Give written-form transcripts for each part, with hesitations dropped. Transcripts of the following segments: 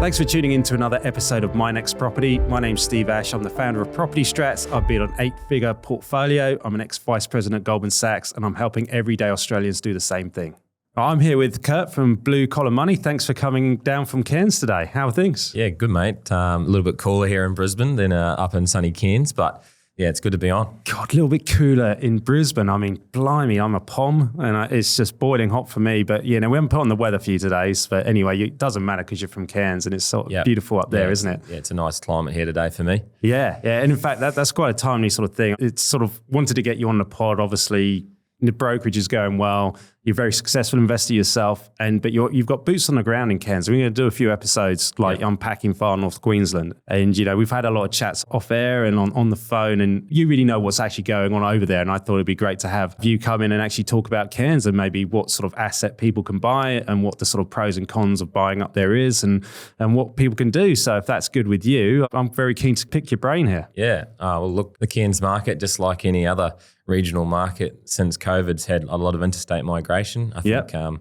Thanks for tuning in to another episode of My Next Property. My name's Steve Ash. I'm the founder of Property Strats. I've built an 8-figure portfolio. I'm an ex-vice president at Goldman Sachs, and I'm helping everyday Australians do the same thing. I'm here with Kurt from Blue Collar Money. Thanks for coming down from Cairns today. How are things? Yeah, good, mate. A little bit cooler here in Brisbane than up in sunny Cairns, but yeah, it's good to be on. God, a little bit cooler in Brisbane. I mean, blimey, I'm a POM, and it's just boiling hot for me. But, you know, we haven't put on the weather for you today. But anyway, it doesn't matter because you're from Cairns, and it's sort of beautiful up there, isn't it? Yeah, it's a nice climate here today for me. Yeah. And in fact, that's quite a timely sort of thing. It's sort of wanted to get you on the pod, obviously. The brokerage is going well. You're a very successful investor yourself, but you've got boots on the ground in Cairns. We're going to do a few episodes unpacking far north Queensland. And, you know, we've had a lot of chats off air and on the phone, and you really know what's actually going on over there. And I thought it'd be great to have you come in and actually talk about Cairns and maybe what sort of asset people can buy and what the sort of pros and cons of buying up there is and what people can do. So if that's good with you, I'm very keen to pick your brain here. Yeah. Well, look, the Cairns market, just like any other regional market since COVID's had a lot of interstate migration. I think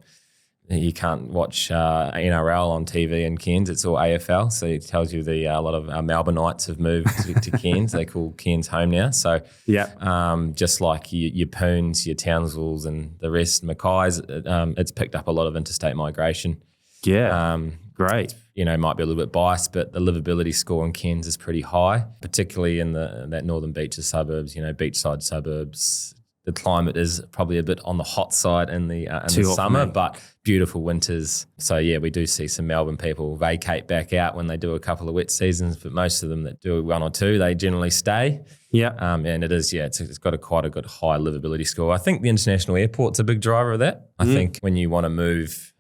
you can't watch NRL on TV in Cairns. It's all AFL. So it tells you a lot of Melbourneites have moved to Cairns. They call Cairns home now. So just like your Poons, your Townsvilles and the rest, Mackays, it's picked up a lot of interstate migration. Yeah, great. You know, might be a little bit biased, but the livability score in Cairns is pretty high, particularly in that northern beaches suburbs, you know, beachside suburbs. The climate is probably a bit on the hot side in the summer, but beautiful winters. So, yeah, we do see some Melbourne people vacate back out when they do a couple of wet seasons, but most of them that do one or two, they generally stay. Yeah. And it is, it's got quite a good high livability score. I think the international airport's a big driver of that. I think when you want to move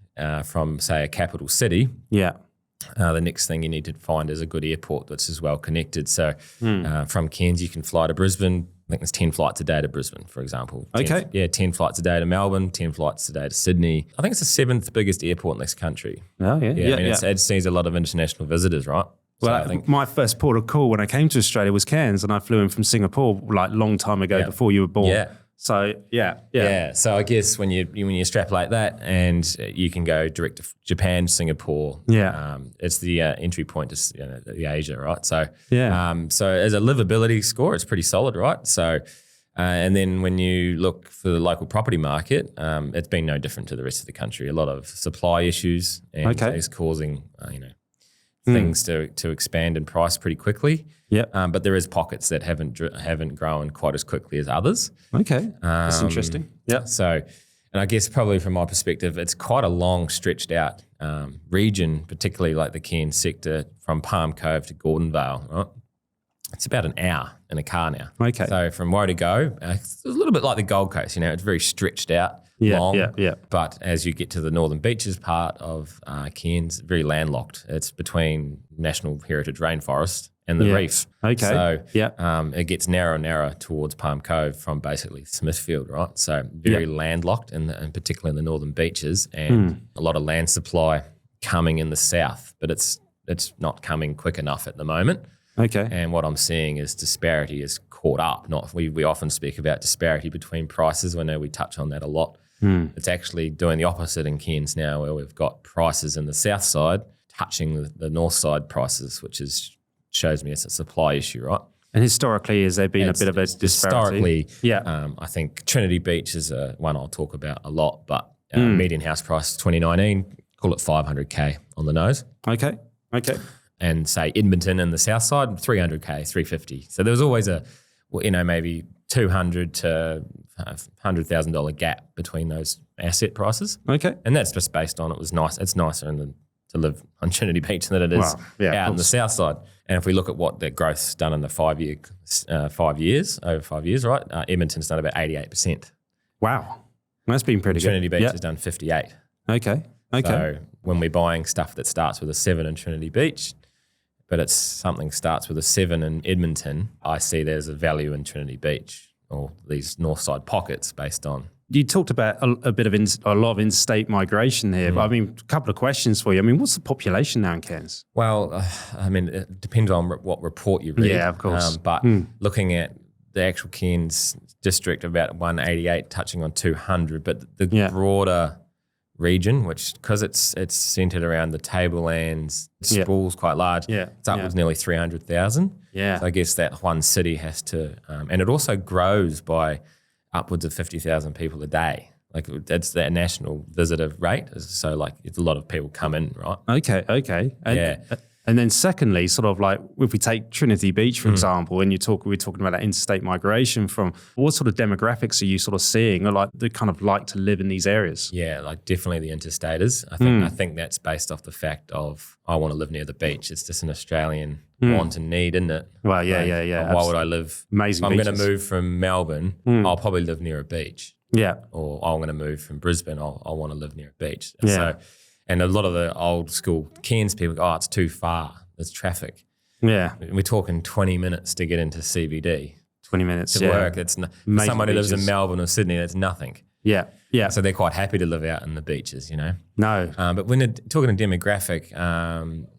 from, say, a capital city, the next thing you need to find is a good airport that's as well connected. So from Cairns, you can fly to Brisbane. I think there's 10 flights a day to Brisbane, for example. 10 flights a day to Melbourne, 10 flights a day to Sydney. I think it's the 7th biggest airport in this country. Oh, yeah. It sees a lot of international visitors, right? Well, so I think my first port of call when I came to Australia was Cairns, and I flew in from Singapore like long time ago before you were born. Yeah. So, yeah. So I guess when you extrapolate that, and you can go direct to Japan, Singapore. Yeah. It's the entry point to the Asia, right? So, so as a livability score, it's pretty solid, right? So, and then when you look for the local property market, it's been no different to the rest of the country. A lot of supply issues and is causing, things to expand in price pretty quickly. Yeah. But there is pockets that haven't grown quite as quickly as others. Okay. That's interesting. Yeah. So, and I guess probably from my perspective, it's quite a long stretched out region, particularly like the Cairns sector from Palm Cove to Gordonvale, right? It's about an hour in a car now. Okay. So from where to go, it's a little bit like the Gold Coast, it's very stretched out. Long, but as you get to the northern beaches part of Cairns, very landlocked. It's between National Heritage Rainforest and the Reef. Okay. So it gets narrower and narrower towards Palm Cove from basically Smithfield, right? So very landlocked, and particularly in the northern beaches, and a lot of land supply coming in the south, but it's not coming quick enough at the moment. Okay. And what I'm seeing is disparity is caught up. We often speak about disparity between prices. I know we touch on that a lot. It's actually doing the opposite in Cairns now, where we've got prices in the south side touching the north side prices, which shows me it's a supply issue, right? And historically, has there been a bit of a disparity? Historically, I think Trinity Beach is one I'll talk about a lot, but median house price 2019, call it 500K on the nose. Okay. And say Edmonton in the south side, 300K, 350. So there was always maybe $200,000 to $100,000 gap between those asset prices. Okay. And that's just based on it was nice. It's nicer to live on Trinity Beach than it is out in the south side. And if we look at what that growth's done in the 5 years, right? Edmonton's done about 88%. Wow. That's been pretty good. Trinity Beach has done 58. Okay. So when we're buying stuff that starts with a 7 in Trinity Beach, but it's something starts with a 7 in Edmonton, I see there's a value in Trinity Beach or these north side pockets based on. You talked about a lot of interstate migration here. But I mean, a couple of questions for you. I mean, what's the population now in Cairns? Well, it depends on what report you read. Yeah, of course. But looking at the actual Cairns district, about 188, touching on 200. But the broader region, which because it's centered around the tablelands, Sprawl's quite large. Yeah. It's upwards nearly 300,000. Yeah. So I guess that one city has to, and it also grows by upwards of 50,000 people a day. Like that's their national visitor rate. So like it's a lot of people come in, right? Okay. And then secondly, sort of like if we take Trinity Beach, for example, and we're talking about that interstate migration from, what sort of demographics are you sort of seeing, or like they kind of like to live in these areas? Yeah, like definitely the interstaters. I think that's based off the fact of I want to live near the beach. It's just an Australian want and need, isn't it? Well, yeah. Why would I live? Amazing I'm going beaches. to move from Melbourne. I'll probably live near a beach. Yeah. Or I'm going to move from Brisbane. I want to live near a beach. Yeah. So, and a lot of the old school Cairns people go, it's too far. There's traffic. Yeah. We're talking 20 minutes to get into CBD. 20 minutes to work. That's someone who lives in beaches. Melbourne or Sydney, that's nothing. Yeah. So they're quite happy to live out in the beaches, you know. No. But when they're talking to demographic,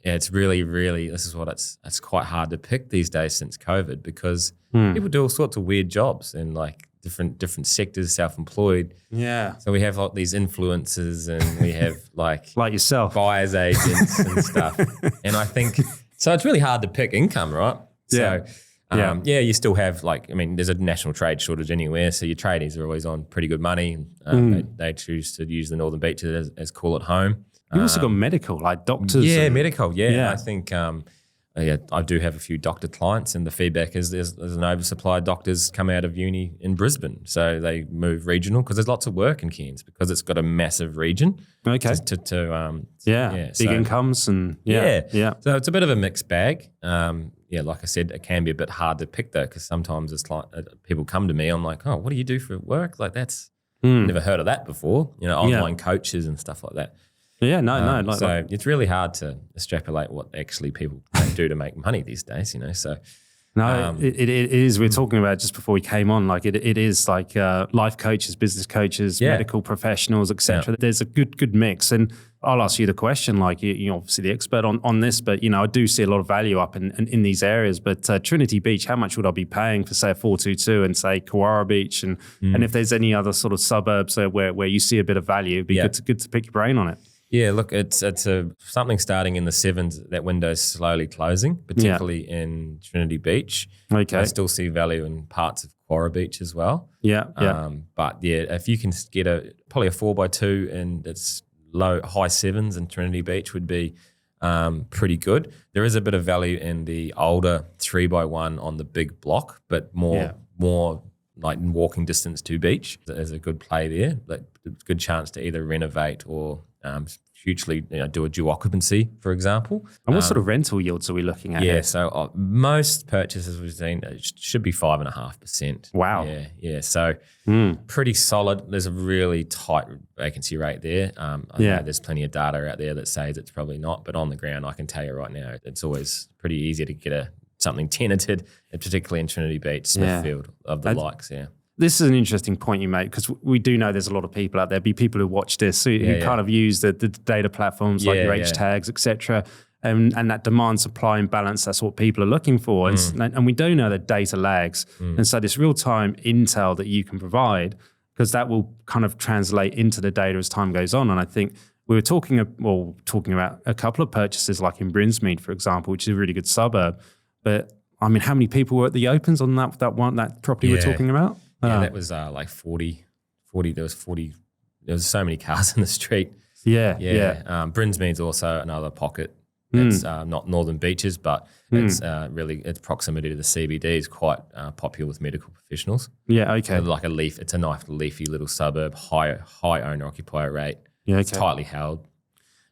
it's really, really, this is what it's quite hard to pick these days since COVID, because people do all sorts of weird jobs and like different sectors, self-employed. Yeah. So we have like these influencers and we have like yourself. buyer's agents and stuff. And I think, so it's really hard to pick income, right? Yeah. So you still have there's a national trade shortage anywhere. So your tradies are always on pretty good money. They choose to use the Northern Beaches as call at home. You've also got medical, like doctors. Yeah, medical. Yeah. I think, I do have a few doctor clients, and the feedback is there's an oversupply of doctors come out of uni in Brisbane. So they move regional because there's lots of work in Cairns because it's got a massive region. Okay. Big incomes and yeah. So it's a bit of a mixed bag. Like I said, it can be a bit hard to pick though, because sometimes it's like people come to me, I'm like, oh, what do you do for work? Like that's never heard of that before. You know, online coaches and stuff like that. Yeah, no. So it's really hard to extrapolate what actually people do to make money these days, you know. So no, it is. We're talking about just before we came on, like it is like life coaches, business coaches, medical professionals, etc. There's a good mix. And I'll ask you the question, like you're obviously the expert on this, but you know I do see a lot of value up in these areas. But Trinity Beach, how much would I be paying for say a 422 and say Kewarra Beach, and if there's any other sort of suburbs where you see a bit of value, it'd be good to pick your brain on it. Yeah, look, it's something starting in the sevens. That window's slowly closing, particularly in Trinity Beach. Okay, I still see value in parts of Kewarra Beach as well. But if you can get probably a 4x2 and it's high sevens in Trinity Beach would be pretty good. There is a bit of value in the older 3x1 on the big block, but more like walking distance to beach. There's a good play there. Like, it's a good chance to either renovate or hugely do a dual occupancy, for example. And what sort of rental yields are we looking at? Yeah, so most purchases we've seen should be 5.5%. Wow. Yeah. So pretty solid. There's a really tight vacancy rate there. I know there's plenty of data out there that says it's probably not, but on the ground, I can tell you right now, it's always pretty easy to get something tenanted, particularly in Trinity Beach, Smithfield of the likes. Yeah. This is an interesting point you make, because we do know there's a lot of people out there, people who watch this, who kind of use the data platforms like your H tags, etc. And that demand, supply and balance, that's what people are looking for. And we do know that data lags. And so this real-time intel that you can provide, because that will kind of translate into the data as time goes on. And I think we were talking about a couple of purchases like in Brinsmead, for example, which is a really good suburb. But I mean, how many people were at the opens on that property we're talking about? Yeah, that was like 40. There was so many cars in the street. Yeah. Brinsmead's also another pocket. It's not Northern Beaches, but it's really its proximity to the CBD is quite popular with medical professionals. Yeah, okay. So like it's a nice leafy little suburb, high owner occupier rate. Yeah, okay. It's tightly held.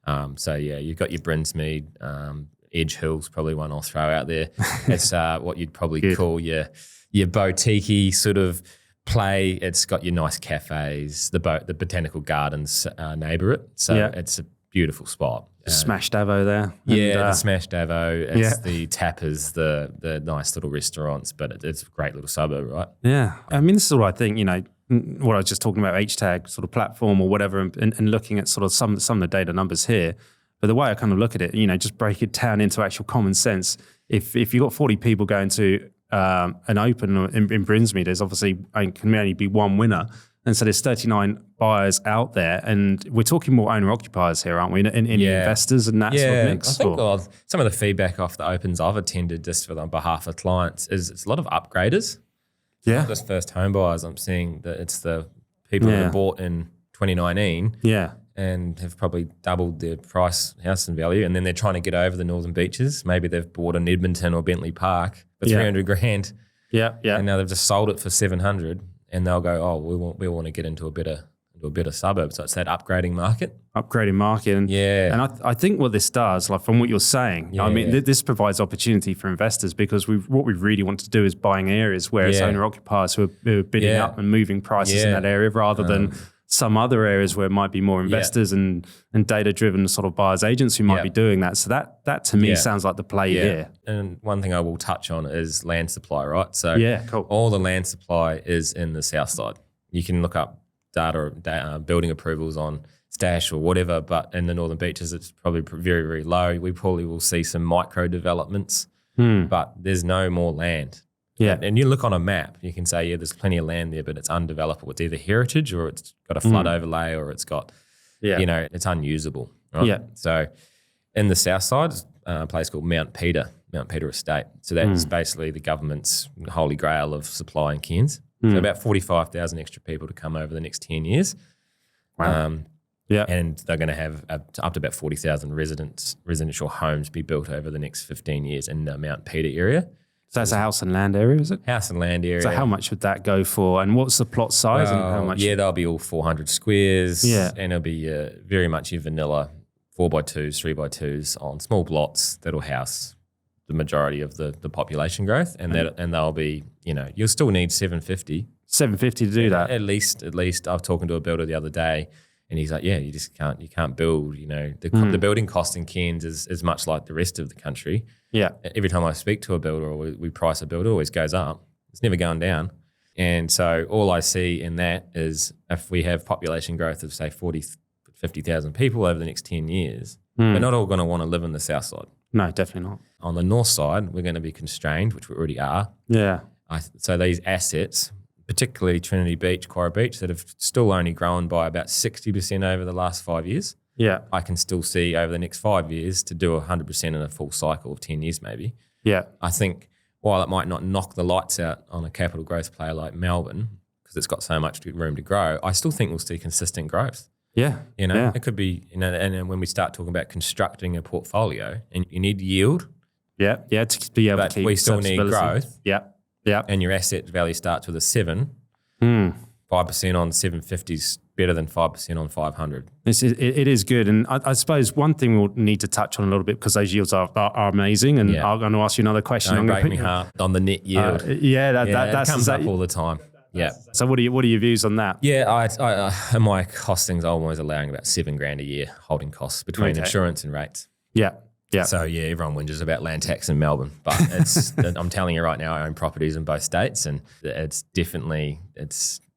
You've got your Brinsmead, Edge Hill's probably one I'll throw out there. It's what you'd probably call your boutique-y sort of play. It's got your nice cafes. The botanical gardens neighbour it, so it's a beautiful spot. Smashed Avo there. The Smashed Avo. It's the tappers, the nice little restaurants, but it's a great little suburb, right? Yeah, I mean, this is what I think. What I was just talking about, H-tag sort of platform or whatever, and looking at sort of some of the data numbers here. But the way I kind of look at it, just break it down into actual common sense. If you've got 40 people going to an open in Brinsmead, there's obviously can only be one winner. And so there's 39 buyers out there, and we're talking more owner-occupiers here, aren't we? Any investors and that sort of mix? I think some of the feedback off the opens I've attended just on behalf of clients is it's a lot of upgraders. Yeah. Not just first home buyers. I'm seeing that it's the people that bought in 2019 and have probably doubled their price, house and value, and then they're trying to get over the northern beaches. Maybe they've bought in Edmonton or Bentley Park for 300 grand. Yeah. And now they've just sold it for 700, and they'll go, oh, we want to get into a better suburb. So it's that upgrading market. And I think what this does, like from what you're saying, this provides opportunity for investors, because what we really want to do is buying areas where it's owner occupiers who are bidding up and moving prices in that area, rather than some other areas where it might be more investors and data-driven sort of buyers agents who might be doing that. So that to me sounds like the play here. And one thing I will touch on is land supply, right? So cool. All the land supply is in the south side. You can look up building approvals on Stash or whatever, but in the northern beaches it's probably very, very low. We probably will see some micro developments, but there's no more land. Yeah. And you look on a map, you can say, there's plenty of land there, but it's undevelopable. It's either heritage or it's got a flood overlay, or it's got, it's unusable. Right? Yeah. So in the south side, a place called Mount Peter Estate. So that's basically the government's holy grail of supply in Cairns. So about 45,000 extra people to come over the next 10 years. Wow. And they're going to have up to about 40,000 residential homes be built over the next 15 years in the Mount Peter area. So that's a house and land area, is it? House and land area. So how much would that go for? And what's the plot size and how much? Yeah, they'll be all 400 squares. Yeah. And it'll be very much your vanilla 4x2s, 3x2s on small plots that'll house the majority of the population growth. And they'll be, you'll still need 750. 750 to do that? At least. I was talking to a builder the other day, and he's like, you can't build, the building cost in Cairns is much like the rest of the country. Yeah. Every time I speak to a builder or we price a builder, it always goes up. It's never going down. And so all I see in that is if we have population growth of, say, 50,000 people over the next 10 years, we're not all going to want to live in the south side. No, definitely not. On the north side, we're going to be constrained, which we already are. Yeah. So these assets, particularly Trinity Beach, Kewarra Beach, that have still only grown by about 60% over the last 5 years. Yeah. I can still see over the next 5 years to do 100% in a full cycle of 10 years maybe. Yeah. I think while it might not knock the lights out on a capital growth player like Melbourne, because it's got so much room to grow, I still think we'll see consistent growth. Yeah. It could be, and when we start talking about constructing a portfolio, and you need yield. Yeah. Yeah. To be able to keep we still need growth. Yeah. Yeah. And your asset value starts with a 7. 5% on 750 is better than 5% on 500. It is good. And I suppose one thing we'll need to touch on a little bit, because those yields are amazing. And I'm going to ask you another question. Don't break me heart on the net yield. That comes up all the time. Yeah. So what are your views on that? Yeah, I in my costings, I'm always allowing about $7,000 a year holding costs between insurance and rates. Yeah. Yeah. So everyone whinges about land tax in Melbourne, but I'm telling you right now, I own properties in both states, and it's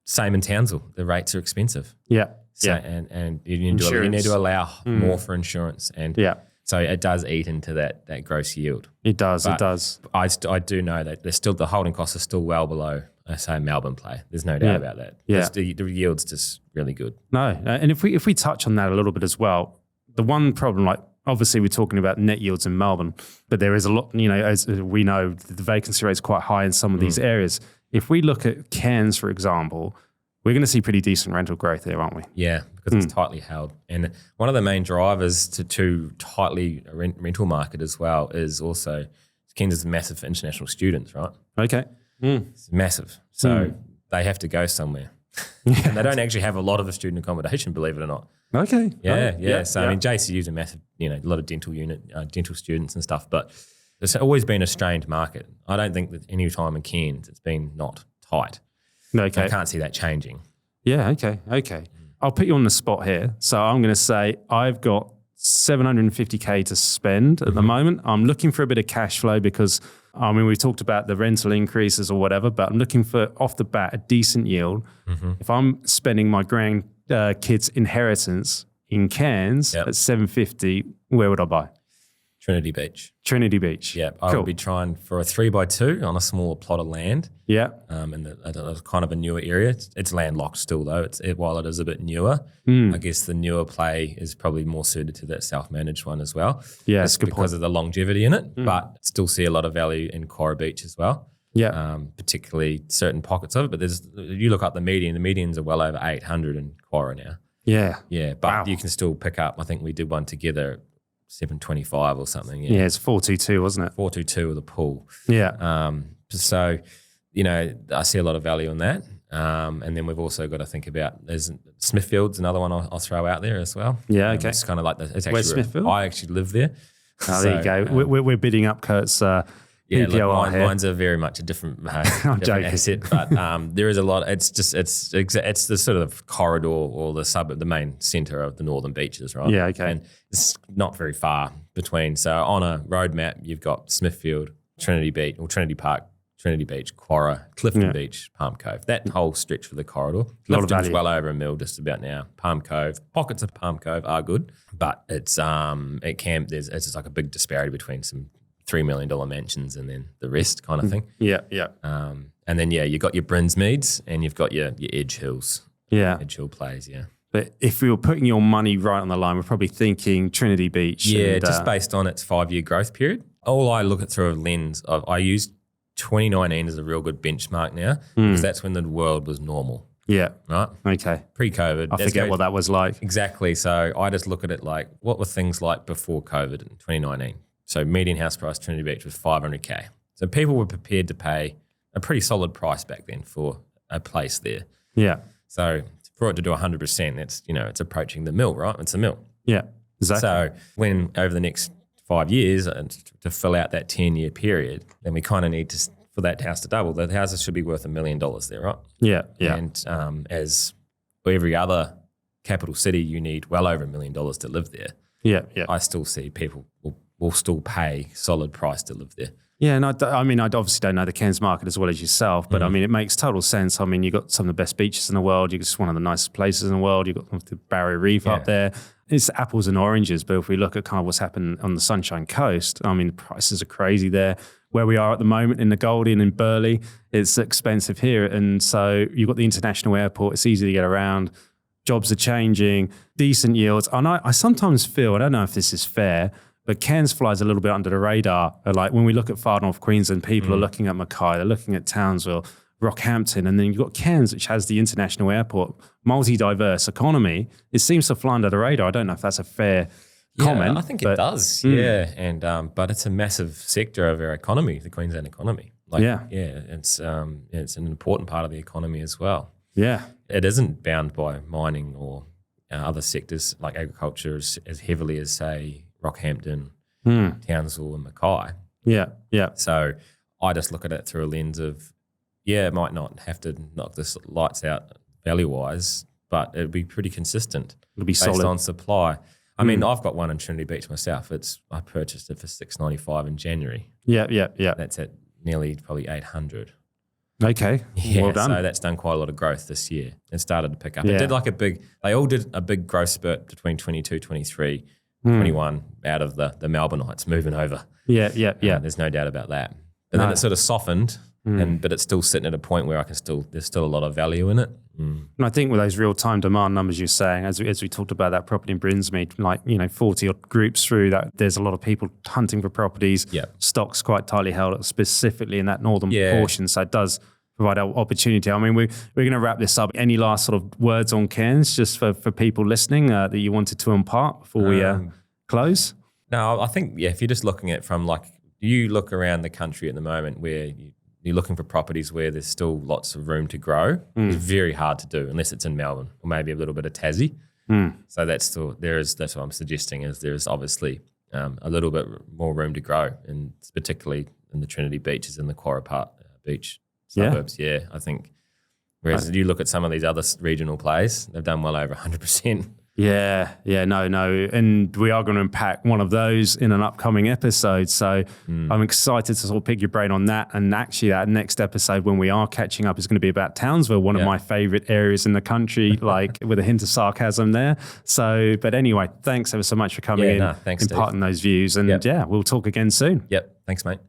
same in Townsville. The rates are expensive. Yeah. So, and you need to allow more for insurance, and so it does eat into that gross yield. It does. I do know that there's still the holding costs are still well below, say, Melbourne play. There's no doubt about that. Yeah. The yield's just really good. No, and if we touch on that a little bit as well, the one problem, like obviously we're talking about net yields in Melbourne, but there is a lot, as we know, the vacancy rate is quite high in some of these areas. If we look at Cairns, for example, we're going to see pretty decent rental growth there, aren't we? Yeah, because it's tightly held. And one of the main drivers to tightly rental market as well is also Cairns is massive for international students, right? Okay. It's massive. So they have to go somewhere. And they don't actually have a lot of the student accommodation, believe it or not. Okay. Yeah. So, I mean, JCU's a massive, a lot of dental students and stuff, but it's always been a strained market. I don't think that any time in Cairns it's been not tight. Okay. I can't see that changing. Yeah, okay. I'll put you on the spot here. So I'm going to say I've got $750K to spend at the moment. I'm looking for a bit of cash flow because, we talked about the rental increases or whatever, but I'm looking for, off the bat, a decent yield. If I'm spending my grandkids' inheritance in Cairns at $750, where would I buy? Trinity Beach. Trinity Beach. Yeah, I would be trying for a 3x2 on a smaller plot of land. Yeah. In it's kind of a newer area. It's landlocked still though. While it is a bit newer, I guess the newer play is probably more suited to that self-managed one as well. Yeah, that's a good because point. of the longevity in it. But still see a lot of value in Kewarra Beach as well. Yeah. Particularly certain pockets of it. But you look up the medians are well over 800 in Kewarra now. Yeah. Yeah, but you can still pick up. I think we did one together. 725 or something. Yeah, it's 422, wasn't it? 422 with a pool. Yeah. So, I see a lot of value in that. And then we've also got to think about, there's Smithfield's another one I'll throw out there as well. Yeah, okay. It's kind of like, it's Where's Smithfield? I actually live there. Oh, there you go. We're bidding up Kurt's Yeah, PPOR here. mine's a very much a different, different asset, but there is a lot. It's the sort of corridor or the suburb, the main centre of the northern beaches, right? Yeah, okay. And it's not very far between. So on a road map, you've got Smithfield, Trinity Beach, or Trinity Park, Trinity Beach, Kewarra, Clifton Beach, Palm Cove. That whole stretch for the corridor. Clifton's well over a mil just about now. Palm Cove, pockets of Palm Cove are good, but it's just like a big disparity between some $3 million mansions and then the rest kind of thing. Yeah, yeah. And then, you've got your Brinsmeads and you've got your Edge Hills. Yeah. Edge Hill plays, yeah. But if we were putting your money right on the line, we're probably thinking Trinity Beach. Yeah, just based on its 5-year growth period. All I look at through a lens of, I use 2019 as a real good benchmark now because that's when the world was normal. Yeah. Right? Okay. Pre-COVID. I forget what that was like. Exactly. So I just look at it like, what were things like before COVID in 2019? So median house price Trinity Beach was $500K. So people were prepared to pay a pretty solid price back then for a place there. Yeah. So for it to do 100%, it's approaching the mil, right? It's a mil. Yeah, exactly. So when over the next 5 years to fill out that 10-year period, then we kind of need to, for that house to double, the houses should be worth $1 million there, right? Yeah, yeah. And as for every other capital city, you need well over $1 million to live there. Yeah, yeah. I still see people will still pay solid price to live there. Yeah, and I obviously don't know the Cairns market as well as yourself, but I mean, it makes total sense. I mean, you've got some of the best beaches in the world. You've got one of the nicest places in the world. You've got the Barrier Reef up there. It's apples and oranges, but if we look at kind of what's happened on the Sunshine Coast, I mean, the prices are crazy there. Where we are at the moment in the Goldie and in Burleigh, it's expensive here. And so you've got the international airport. It's easy to get around. Jobs are changing, decent yields. And I sometimes feel, I don't know if this is fair, but Cairns flies a little bit under the radar. Like when we look at far north Queensland, people are looking at Mackay, they're looking at Townsville, Rockhampton, and then you've got Cairns, which has the international airport, multi-diverse economy. It seems to fly under the radar. I don't know if that's a fair comment. I think it does. Yeah, and but it's a massive sector of our economy, the Queensland economy. It's an important part of the economy as well. Yeah, it isn't bound by mining or other sectors like agriculture as heavily as say Rockhampton, Townsville, and Mackay. Yeah, yeah. So I just look at it through a lens of, it might not have to knock the lights out value-wise, but it'd be pretty consistent. It'll be based solid on supply. I mean, I've got one in Trinity Beach myself. I purchased it for $695 in January. Yeah, yeah, yeah. That's at nearly probably 800. Okay, well done. So that's done quite a lot of growth this year. It started to pick up. It did they all did a big growth spurt between 22, 23, 21 out of the Melbourneites moving over. Yeah, yeah, yeah. There's no doubt about that. But then it sort of softened, but it's still sitting at a point where there's still a lot of value in it. And I think with those real-time demand numbers you're saying, as we talked about that property in Brinsmead, 40 odd groups through that, there's a lot of people hunting for properties. Yeah. Stock's quite tightly held, specifically in that northern portion. So it does provide an opportunity. I mean, we're going to wrap this up. Any last sort of words on Cairns just for people listening that you wanted to impart before we close? No, I think, if you're just looking at it from you look around the country at the moment where you're looking for properties where there's still lots of room to grow. It's very hard to do unless it's in Melbourne or maybe a little bit of Tassie. So that's what I'm suggesting is there's obviously a little bit more room to grow, and particularly in the Trinity Beaches and the Kewarra Beach suburbs. Yeah, I think. Whereas you look at some of these other regional plays, they've done well over 100%. Yeah, no. And we are going to unpack one of those in an upcoming episode. So I'm excited to sort of pick your brain on that. And actually that next episode when we are catching up is going to be about Townsville, one of my favorite areas in the country, like with a hint of sarcasm there. So, but anyway, thanks ever so much for coming in, thanks, imparting those views. And we'll talk again soon. Yep. Thanks, mate.